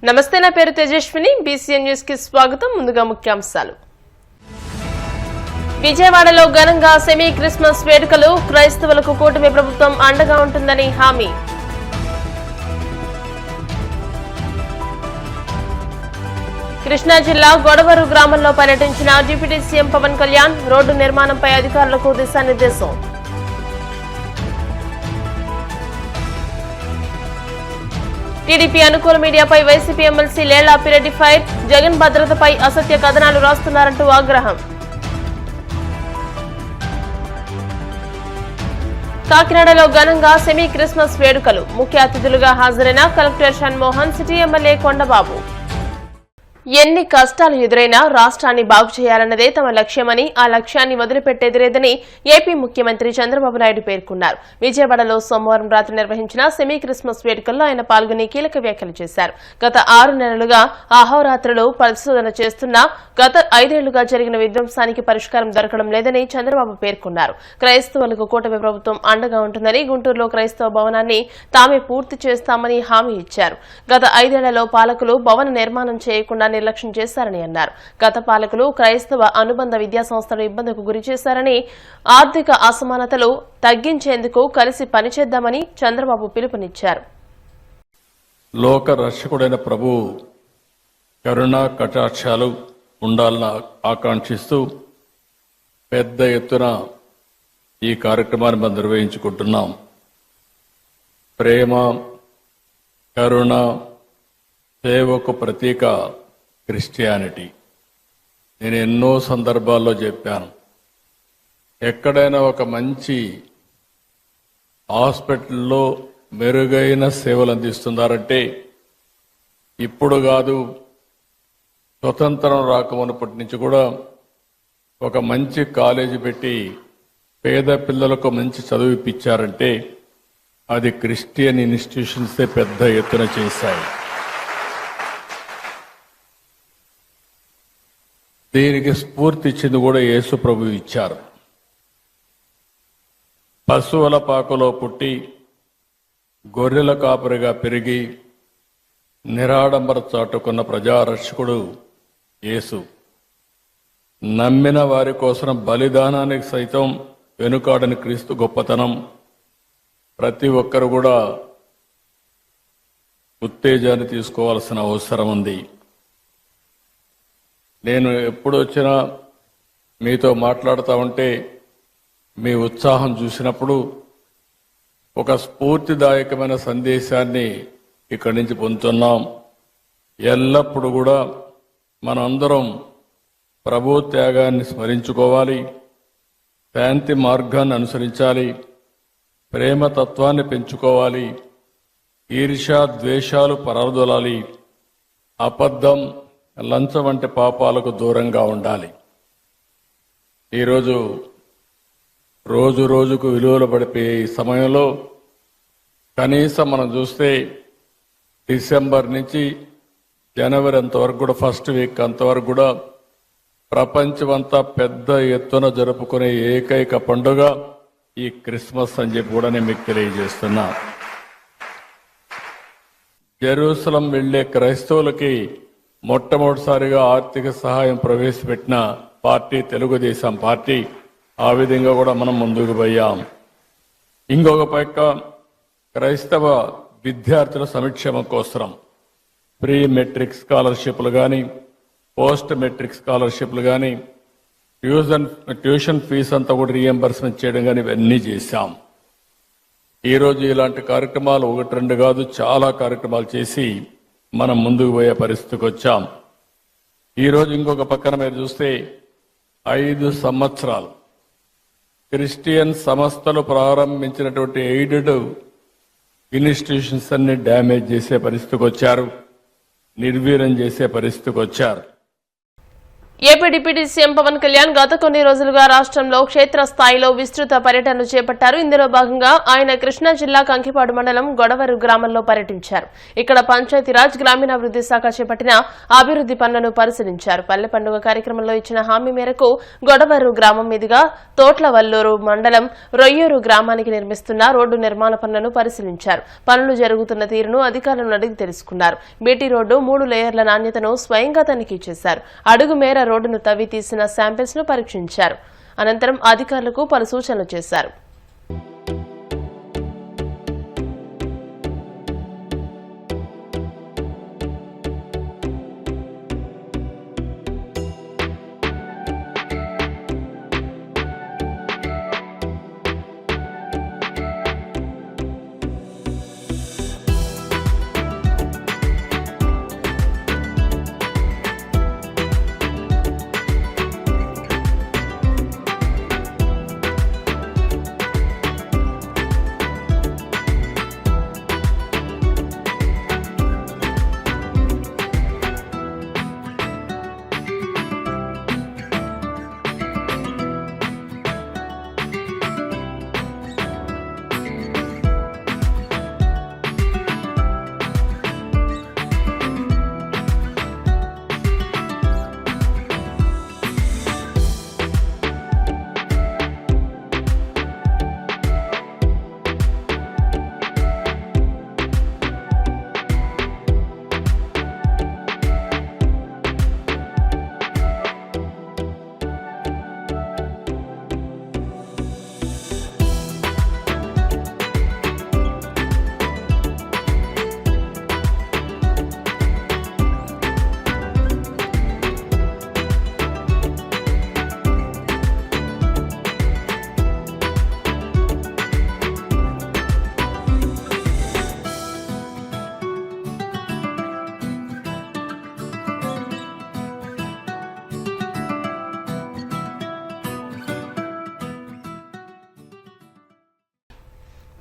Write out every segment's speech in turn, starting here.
నమస్తే, నా పేరు తేజస్విని. బీసీఎన్ న్యూస్ కి స్వాగతం. ముందుగా ముఖ్యాంశాలు. విజయవాడలో ఘనంగా సెమీ క్రిస్మస్ వేడుకలు. క్రైస్తవులకు కూటమి ప్రభుత్వం అండగా ఉంటుందని హామీ. కృష్ణా జిల్లా గొడవరు గ్రామంలో పర్యటించిన deputy CM Pawan Kalyan. Road నిర్మాణంపై అధికారులకు దిశానిర్దేశం. టీడీపీ అనుకూల మీడియాపై YCP MLC Lella Appireddy fire. Jagan భద్రతపై అసత్య కథనాలు రాస్తున్నారంటూ ఆగ్రహం. కాకినాడలో ఘనంగా సెమీ క్రిస్మస్ వేడుకలు. ముఖ్య అతిథులుగా హాజరైన collector Shanmohan, city MLA Kondababu. ఎన్ని కష్టాలు ఎదురైనా రాష్ట్రాన్ని బాగు చేయాలన్నదే తమ లక్ష్యమని, ఆ లక్ష్యాన్ని వదిలిపెట్టేదిలేదని ఏపీ ముఖ్యమంత్రి చంద్రబాబు నాయుడు పేర్కొన్నారు. విజయవాడలో సోమవారం రాత్రి నిర్వహించిన సెమీ క్రిస్మస్ వేడుకల్లో ఆయన పాల్గొని కీలక వ్యాఖ్యలు చేశారు. గత 6 నెలలుగా అహోరాత్రులు పరిశోధన చేస్తున్నా గత 5 ఏళ్లుగా జరిగిన విధ్వంసానికి పరిష్కారం దొరకడం లేదని చంద్రబాబు పేర్కొన్నారు. క్రైస్తవులకు కూటమి ప్రభుత్వం అండగా ఉంటుందని, గుంటూరులో క్రైస్తవ భవనాన్ని తామే పూర్తి చేస్తామని హామీ ఇచ్చారు. గత 5 ఏళ్లలో పాలకులు భవన నిర్మాణం చేయకుండా నిర్లక్ష్యం చేశారని అన్నారు. గత పాలకులు క్రైస్తవ అనుబంధ విద్యాసంస్థలు ఇబ్బందులకు గురి చేశారని, ఆర్థిక అసమానతలు తగ్గించేందుకు కలిసి పనిచేద్దామని చంద్రబాబు పిలుపునిచ్చారు. లోక రక్షకుడైన ప్రభు కరుణా కటాక్షాలు ఉండాలని ఆకాంక్షిస్తూ పెద్ద ఎత్తున ఈ కార్యక్రమాన్ని మనం నిర్వహించుకుంటున్నాం. ప్రేమ, కరుణ, సేవకు ప్రతీక క్రిస్టియానిటీ. నేను ఎన్నో సందర్భాల్లో చెప్పాను, ఎక్కడైనా ఒక మంచి హాస్పిటల్లో మెరుగైన సేవలు అందిస్తున్నారంటే ఇప్పుడు కాదు, స్వతంత్రం రాకమునప్పటి నుంచి కూడా ఒక మంచి కాలేజీ పెట్టి పేద పిల్లలకు మంచి చదువు ఇప్పించారంటే అది క్రిస్టియన్ ఇన్స్టిట్యూషన్సే పెద్ద ఎత్తున చేశాయి. దీనికి స్ఫూర్తి ఇచ్చింది కూడా యేసు ప్రభు ఇచ్చారు. పశువుల పాకలో పుట్టి గొర్రెల కాపరిగా పెరిగి నిరాడంబర చాటుకున్న ప్రజారక్షకుడు యేసు. నమ్మిన వారి కోసం బలిదానానికి సైతం వెనుకాడని క్రీస్తు గొప్పతనం ప్రతి ఒక్కరు కూడా ఉత్తేజాన్ని తీసుకోవాల్సిన అవసరం ఉంది. నేను ఎప్పుడు వచ్చినా మీతో మాట్లాడుతూ ఉంటే మీ ఉత్సాహం చూసినప్పుడు ఒక స్ఫూర్తిదాయకమైన సందేశాన్ని ఇక్కడి నుంచి పొందుతున్నాం. ఎల్లప్పుడూ కూడా మనందరం ప్రభు త్యాగాన్ని స్మరించుకోవాలి, శాంతి మార్గాన్ని అనుసరించాలి, ప్రేమతత్వాన్ని పెంచుకోవాలి, ఈర్ష్య ద్వేషాలు పరదొలాలి, అబద్ధం లంచం వంటి పాపాలకు దూరంగా ఉండాలి. ఈరోజు రోజు రోజుకు విలువలు పడిపోయే ఈ సమయంలో కనీసం మనం చూస్తే డిసెంబర్ నుంచి జనవరి అంతవరకు కూడా ఫస్ట్ వీక్ అంతవరకు కూడా ప్రపంచమంతా పెద్ద ఎత్తున జరుపుకునే ఏకైక పండుగ ఈ క్రిస్మస్ అని చెప్పి కూడా నేను మీకు తెలియజేస్తున్నా. జెరూసలం వెళ్లే క్రైస్తవులకి మొట్టమొదటిసారిగా ఆర్థిక సహాయం ప్రవేశపెట్టిన పార్టీ తెలుగుదేశం పార్టీ. ఆ విధంగా కూడా మనం ముందుకు పోయాం. ఇంకొక పక్క క్రైస్తవ విద్యార్థుల సంక్షేమం కోసం ప్రీ మెట్రిక్ స్కాలర్షిప్లు కానీ, పోస్ట్ మెట్రిక్ స్కాలర్షిప్లు కానీ, ట్యూషన్ ఫీజు అంతా కూడా రీఎంబర్స్మెంట్ చేయడం కానీ ఇవన్నీ చేశాం. ఈరోజు ఇలాంటి కార్యక్రమాలు 1-2 కాదు, చాలా కార్యక్రమాలు చేసి మనం ముందుకు పోయే పరిస్థితికి వచ్చాం. ఈరోజు ఇంకొక పక్కన మీరు చూస్తే 5 సంవత్సరాలు క్రిస్టియన్ సంస్థలు ప్రారంభించినటువంటి ఎయిడెడ్ ఇన్స్టిట్యూషన్స్ అన్ని డ్యామేజ్ చేసే పరిస్థితికి వచ్చారు, నిర్వీర్యం చేసే పరిస్థితికి వచ్చారు. AP deputy CM Pawan Kalyan గత కొన్ని రోజులుగా రాష్ట్రంలో క్షేత్రస్థాయిలో విస్తృత పర్యటనలు చేపట్టారు. ఇందులో భాగంగా ఆయన కృష్ణా జిల్లా కంకిపాడు మండలం గొడవరు గ్రామంలో పర్యటించారు. ఇక్కడ పంచాయతీరాజ్ గ్రామీణాభివృద్ధి శాఖ చేపట్టిన అభివృద్ధి పనులను పరిశీలించారు. పల్లె పండుగ కార్యక్రమంలో ఇచ్చిన హామీ మేరకు గొడవరు గ్రామం మీదుగా తోట్లవల్లూరు మండలం రొయ్యూరు గ్రామానికి నిర్మిస్తున్న రోడ్డు నిర్మాణ పనులను పరిశీలించారు. పనులు జరుగుతున్న తీరును అధికారులను అడిగి తెలుసుకున్నారు. బీటీ రోడ్డు 3 లేయర్ల నాణ్యతను స్వయంగా తనిఖీ చేశారు. అడుగు మేర రోడ్డును తవ్వి తీసిన శాంపిల్స్ ను పరీక్షించారు. అనంతరం అధికారులకు పలు సూచనలు చేశారు.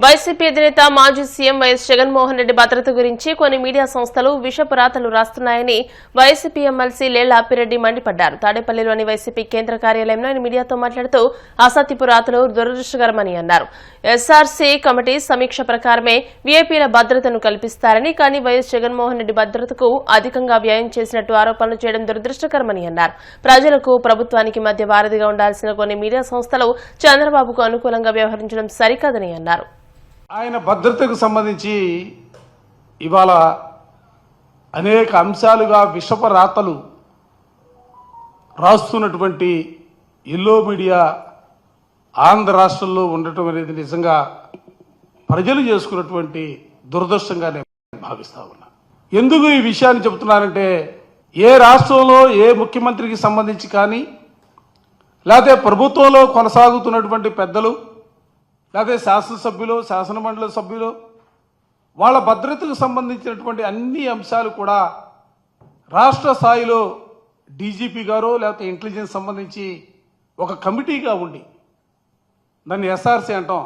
వైసీపీ అధినేత మాజీ సీఎం వైఎస్ జగన్మోహన్ రెడ్డి భద్రత గురించి కొన్ని మీడియా సంస్థలు విషపు రాతలు రాస్తున్నాయని వైసీపీ ఎమ్మెల్సీ లేళ్ల అప్పిరెడ్డి మండిపడ్డారు. తాడేపల్లిలోని వైసీపీ కేంద్ర కార్యాలయంలో ఆయన మీడియాతో మాట్లాడుతూ అసత్యపు రాతలు దురదృష్టకరమని అన్నారు. ఎస్ఆర్సీ కమిటీ సమీక్ష ప్రకారమే వీఐపీల భద్రతను కల్పిస్తారని, కానీ వైఎస్ జగన్మోహన్ రెడ్డి భద్రతకు అధికంగా వ్యయం చేసినట్టు ఆరోపణలు చేయడం దురదృష్టకరమని అన్నారు. ప్రజలకు ప్రభుత్వానికి మధ్య వారధిగా ఉండాల్సిన కొన్ని మీడియా సంస్థలు చంద్రబాబుకు అనుకూలంగా వ్యవహరించడం సరికాదని అన్నారు. ఆయన భద్రతకు సంబంధించి ఇవాళ అనేక అంశాలుగా విషప రాతలు రాస్తున్నటువంటి ఎల్లో మీడియా ఆంధ్ర రాష్ట్రంలో ఉండటం అనేది నిజంగా ప్రజలు చేసుకున్నటువంటి దురదృష్టంగా నేను భావిస్తా ఉన్నా. ఎందుకు ఈ విషయాన్ని చెబుతున్నానంటే, ఏ రాష్ట్రంలో ఏ ముఖ్యమంత్రికి సంబంధించి కానీ, లేకపోతే ప్రభుత్వంలో కొనసాగుతున్నటువంటి పెద్దలు, లేకపోతే శాసనసభ్యులు, శాసనమండలి సభ్యులు, వాళ్ళ భద్రతకు సంబంధించినటువంటి అన్ని అంశాలు కూడా రాష్ట్ర స్థాయిలో డీజీపీ గారు లేకపోతే ఇంటెలిజెన్స్ సంబంధించి ఒక కమిటీగా ఉండి, దాన్ని ఎస్ఆర్సీ అంటాం,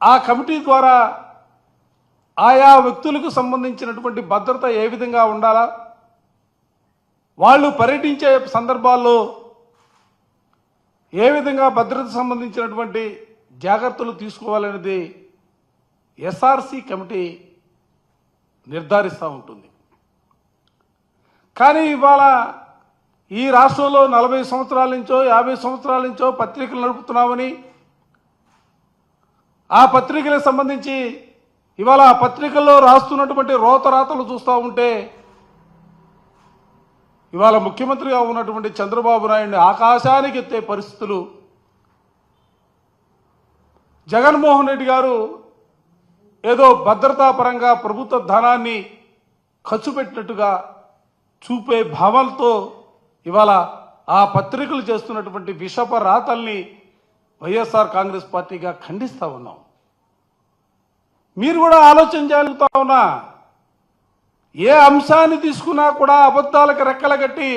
ఆ కమిటీ ద్వారా ఆయా వ్యక్తులకు సంబంధించినటువంటి భద్రత ఏ విధంగా ఉండాలా, వాళ్ళు పర్యటించే సందర్భాల్లో ఏ విధంగా భద్రత సంబంధించినటువంటి జాగ్రత్తలు తీసుకోవాలనేది ఎస్ఆర్సీ కమిటీ నిర్ధారిస్తూ ఉంటుంది. కానీ ఇవాళ ఈ రాష్ట్రంలో 40 సంవత్సరాల నుంచో 50 సంవత్సరాల నుంచో పత్రికలు నడుపుతున్నామని, ఆ పత్రికలకు సంబంధించి ఇవాళ ఆ పత్రికల్లో రాస్తున్నటువంటి రోతరాతలు చూస్తూ ఉంటే, ఇవాళ ముఖ్యమంత్రిగా ఉన్నటువంటి చంద్రబాబు నాయుడిని ఆకాశానికి ఎత్తే పరిస్థితులు, జగన్మోహన్ రెడ్డి గారు ఏదో భద్రతాపరంగా ప్రభుత్వ ధనాన్ని ఖర్చు పెట్టినట్టుగా చూపే భావాలతో ఇవాళ ఆ పత్రికలు చేస్తున్నటువంటి విషప రాతల్ని వైఎస్ఆర్ కాంగ్రెస్ పార్టీగా ఖండిస్తూ ఉన్నాం. మీరు కూడా ఆలోచన జరుగుతూ ఉన్నా, ఏ అంశాన్ని తీసుకున్నా కూడా అబద్ధాలకు రెక్కలు కట్టి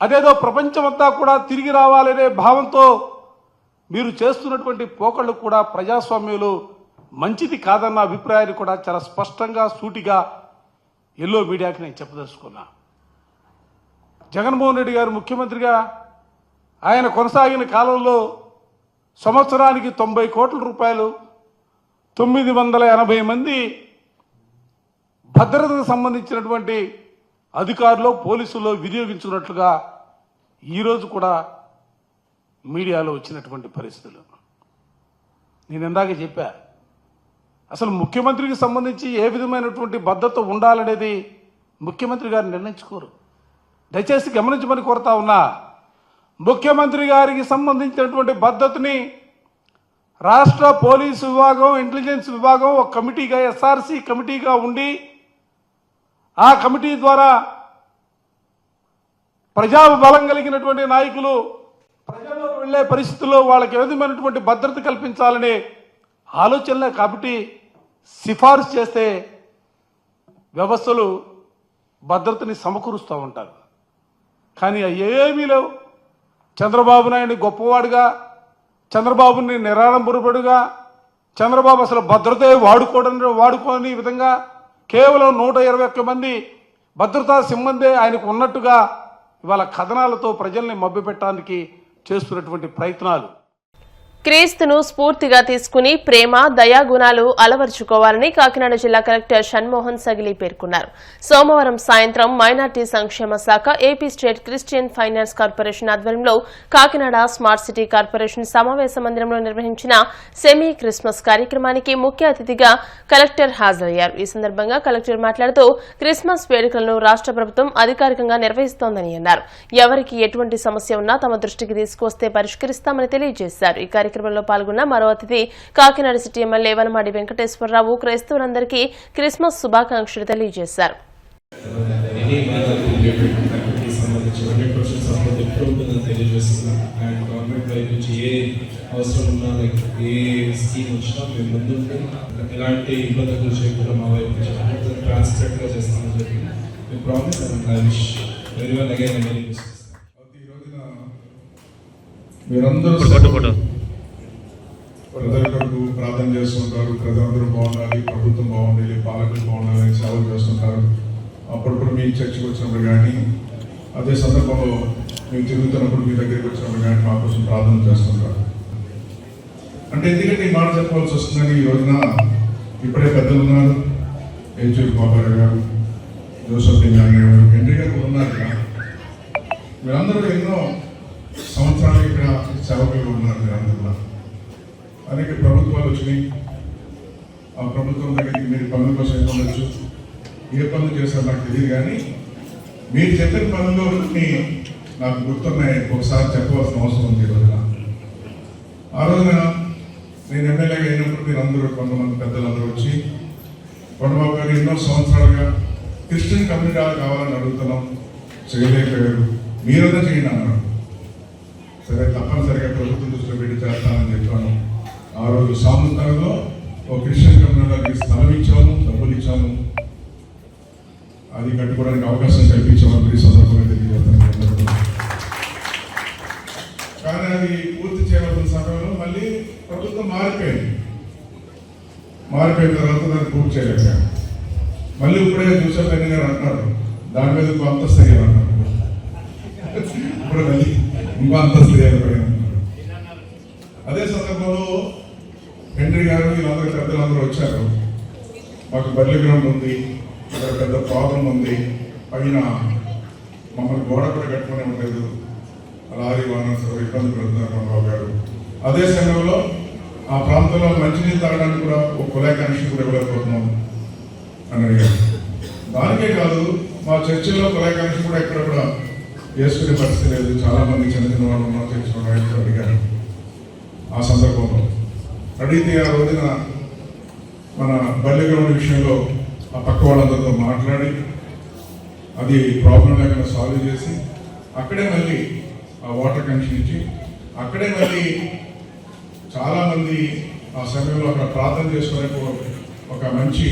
అదేదో ప్రపంచమంతా కూడా తిరిగి రావాలనే భావంతో మీరు చేస్తున్నటువంటి పోకళ్ళు కూడా ప్రజాస్వామ్యంలో మంచిది కాదన్న అభిప్రాయాన్ని కూడా చాలా స్పష్టంగా సూటిగా ఎల్లో మీడియాకి నేను చెప్పదలుచుకున్నా. జగన్మోహన్ రెడ్డి గారు ముఖ్యమంత్రిగా ఆయన కొనసాగిన కాలంలో సంవత్సరానికి 90 కోట్ల రూపాయలు 980 మంది భద్రతకు సంబంధించినటువంటి అధికారులు పోలీసుల్లో వినియోగించుకున్నట్లుగా ఈరోజు కూడా మీడియాలో వచ్చినటువంటి పరిస్థితులు. నేను ఇందాక చెప్పా, అసలు ముఖ్యమంత్రికి సంబంధించి ఏ విధమైనటువంటి భద్రత ఉండాలనేది ముఖ్యమంత్రి గారు నిర్ణయించుకోరు. దయచేసి గమనించమని కోరుతా ఉన్నా. ముఖ్యమంత్రి గారికి సంబంధించినటువంటి భద్రతని రాష్ట్ర పోలీసు విభాగం, ఇంటెలిజెన్స్ విభాగం ఒక కమిటీగా, ఎస్ఆర్సి కమిటీగా ఉండి ఆ కమిటీ ద్వారా ప్రజాబలం కలిగినటువంటి నాయకులు ప్రజల్లోకి వెళ్లే పరిస్థితుల్లో వాళ్ళకి ఏ విధమైనటువంటి భద్రత కల్పించాలనే ఆలోచనలే కాబట్టి సిఫార్సు చేస్తే వ్యవస్థలు భద్రతని సమకూరుస్తూ ఉంటారు. కానీ ఏమీ లేవు. చంద్రబాబు నాయుడిని గొప్పవాడుగా, చంద్రబాబుని నిరాడంబరుడుగా, చంద్రబాబు అసలు భద్రతే వాడుకోని విధంగా కేవలం 121 మంది భద్రతా సిబ్బంది ఆయనకు ఉన్నట్టుగా ఇవాళ కథనాలతో ప్రజల్ని మభ్యపెట్టడానికి చేస్తున్నటువంటి ప్రయత్నాలు. క్రీస్తును స్ఫూర్తిగా తీసుకుని ప్రేమ, దయాగుణాలు అలవర్చుకోవాలని కాకినాడ జిల్లా కలెక్టర్ షణ్మోహన్ సగిలి పేర్కొన్నారు. సోమవారం సాయంత్రం మైనార్టీ సంక్షేమ శాఖ, AP state Christian finance corporation ఆధ్వర్యంలో కాకినాడ స్మార్ట్ సిటీ కార్పొరేషన్ సమావేశ మందిరంలో నిర్వహించిన సెమీ క్రిస్మస్ కార్యక్రమానికి ముఖ్య అతిథిగా కలెక్టర్ హాజరయ్యారు. ఈ సందర్భంగా కలెక్టర్ మాట్లాడుతూ క్రిస్మస్ వేడుకలను రాష్ట్ర ప్రభుత్వం అధికారికంగా నిర్వహిస్తోందని అన్నారు. ఎవరికి ఎటువంటి సమస్య ఉన్నా తమ దృష్టికి తీసుకొస్తే పరిష్కరిస్తామని తెలియజేశారు. ఈ కార్యక్రమంలో పాల్గొన్న మరో అతిథి కాకినాడ సిటీ ఎమ్మెల్యే వనమాడి వెంకటేశ్వరరావు క్రైస్తవులందరికీ క్రిస్మస్ శుభాకాంక్షలు తెలియజేశారు. ప్రజలకు ప్రార్థన చేస్తుంటారు. ప్రజలందరూ బాగుండాలి, ప్రభుత్వం బాగుండాలి, పాలకులు బాగుండాలని సేవలు చేస్తుంటారు. అప్పుడప్పుడు మీ చర్చకు వచ్చినప్పుడు కానీ, అదే సందర్భంలో మేము తిరుగుతున్నప్పుడు మీ దగ్గరికి వచ్చినప్పుడు కానీ మా కోసం ప్రార్థన చేస్తుంటారు. అంటే ఎందుకంటే ఈ మాట చెప్పవలసి వస్తుందని ఈ రోజున ఇప్పుడే పెద్దలు ఉన్నారు, ఏచూరి బాబారావు గారు, జోసఫ్ దింగాని గారు, హెన్రీ గారు ఉన్నారు. మీరందరూ ఎన్నో సంవత్సరాలు ఇక్కడ సేవకులు ఉన్నారు. మీరందరూ అనేక ప్రభుత్వాలు వచ్చినాయి. ఆ ప్రభుత్వం దగ్గరికి మీరు పనుల కోసం వెళ్ళొచ్చు, ఏ పనులు చేశారో నాకు తెలియదు. కానీ మీరు చెప్పిన పనులన్నీ నాకు గుర్తున్నాయి. ఒకసారి చెప్పవలసిన అవసరం ఉంది. ఈ రోజున ఆ రోజున నేను ఎమ్మెల్యేగా అయినప్పుడు మీరు అందరూ కొంతమంది పెద్దలందరూ వచ్చి, కొండబాబు గారు ఎన్నో సంవత్సరాలుగా క్రిస్టియన్ కమ్యూనిటీ కావాలని అడుగుతున్నాం, చేయలేకపోయారు, మీరైనా చేయండి అన్నారు. సరే, తప్పనిసరిగా ప్రభుత్వం దృష్టిలో పెట్టి చేస్తానని చెప్పాను. ఆ రోజు సాముద్రంలో ఒక క్రిస్టియన్ కమ్యూనిటీకి స్థలం ఇచ్చాము, డబ్బులు ఇచ్చాము, అది కట్టుకోవడానికి అవకాశం కల్పించామని సందర్భంగా తెలియజేస్తాను. కానీ అది పూర్తి చేయవలసిన సమయంలో మళ్ళీ ప్రభుత్వం మారిపోయిన తర్వాత దాన్ని పూర్తి చేయలేకపోయాను. మళ్ళీ ఇప్పుడే జోసెఫ్ రెడ్డి గారు అంటున్నారు, దాని మీద ఇంకో అంతస్తు అయ్యారు అన్నారు. ఇప్పుడు మళ్ళీ ఇంకో అంతస్తు అయ్యారు. అదే సందర్భంలో హెన్రీ గారు, వీళ్ళందరూ పెద్దలందరూ వచ్చారు. మాకు బర్లీ గ్రౌండ్ ఉంది, ఇక్కడ పెద్ద ప్రాబ్లం ఉంది, పైన మమ్మల్ని గోడ కూడా కట్టుకునే ఉండలేదు, లారీ వాహనం ఇబ్బంది పెడుతున్నారు కొండబాబు గారు. అదే సమయంలో ఆ ప్రాంతంలో మంచినీళ్ళు తాగడానికి కూడా ఒక కుళాయి కనెక్షన్ కూడా ఇవ్వలేకపోతున్నాం అని అడిగారు. దానికే కాదు, మా చర్చిలో కుళాయి కనెక్షన్ కూడా ఎక్కడ కూడా వేసుకునే పరిస్థితి లేదు. చాలా మంది చిన్న చిన్న వాళ్ళు ఉన్నాం, చర్చిలో అడిగారు. ఆ సందర్భంలో అడిగితే ఆ రోజున మన బర్లీ గ్రౌండ్ విషయంలో ఆ పక్క వాళ్ళందరితో మాట్లాడి అది ప్రాబ్లం లేకుండా సాల్వ్ చేసి అక్కడే మళ్ళీ ఆ వాటర్ కనెక్షన్ ఇచ్చి అక్కడే మళ్ళీ చాలామంది ఆ సమయంలో అక్కడ ప్రార్థన చేసుకునే ఒక మంచి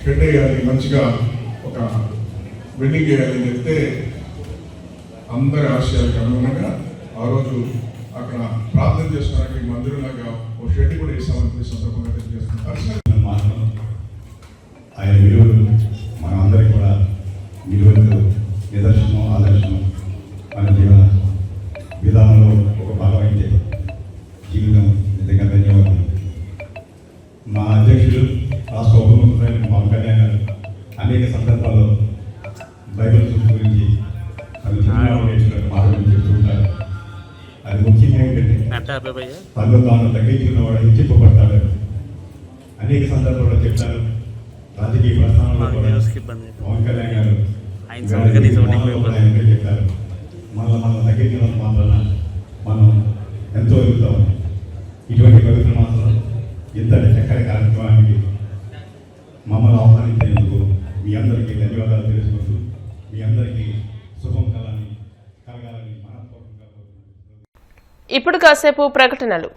షెడ్ వేయాలి, మంచిగా ఒక బిల్డింగ్ వేయాలని చెప్తే అందరి ఆశయాలకు అనుగుణంగా ఆ రోజు అక్కడ ప్రార్థన చేసుకోవడానికి మందిరంలాగా ఒక షెడ్ కూడా వేసామని సందర్భంగా తెలియజేస్తున్నాం. ఆయన విలువలు మనందరికీ కూడా విలువలు నిదర్శనం ఆదర్శనం మన జీవన విధానంలో ఒక భాగం అయితే జీవితం నిజంగా ధన్యవాదాలు. మా అధ్యక్షుడు రాష్ట్ర ఉప ముఖ్యమంత్రి పవన్ కళ్యాణ్ గారు అనేక సందర్భాల్లో బైబిల్ సూచన గురించి అది నేర్చుకున్న మాట గురించి చెప్తుంటారు. అది ముఖ్యంగా ఏంటంటే తనలో తాను తగ్గించుకున్న వాడు హెచ్చింపబడతాడు. అనేక సందర్భాల్లో చెప్తారు. రాజకీయ ప్రస్థానంలో కూడా పవన్ కళ్యాణ్ గారు చెప్పారు. మన తగ్గించడం మాత్రాన మనం ఎంతో ఎదుగుతాం. ఇటువంటి పవిత్ర మాత్రం ఇంతటి చక్కటి కార్యక్రమానికి మమ్మల్ని ఆహ్వానించేందుకు మీ అందరికీ ధన్యవాదాలు తెలుసుకుంటూ మీ అందరికీ శుభం కలగాలని మనస్ఫూర్తిగా కోరుకుంటున్నాను. ఇప్పుడు కాసేపు ప్రకటనలు.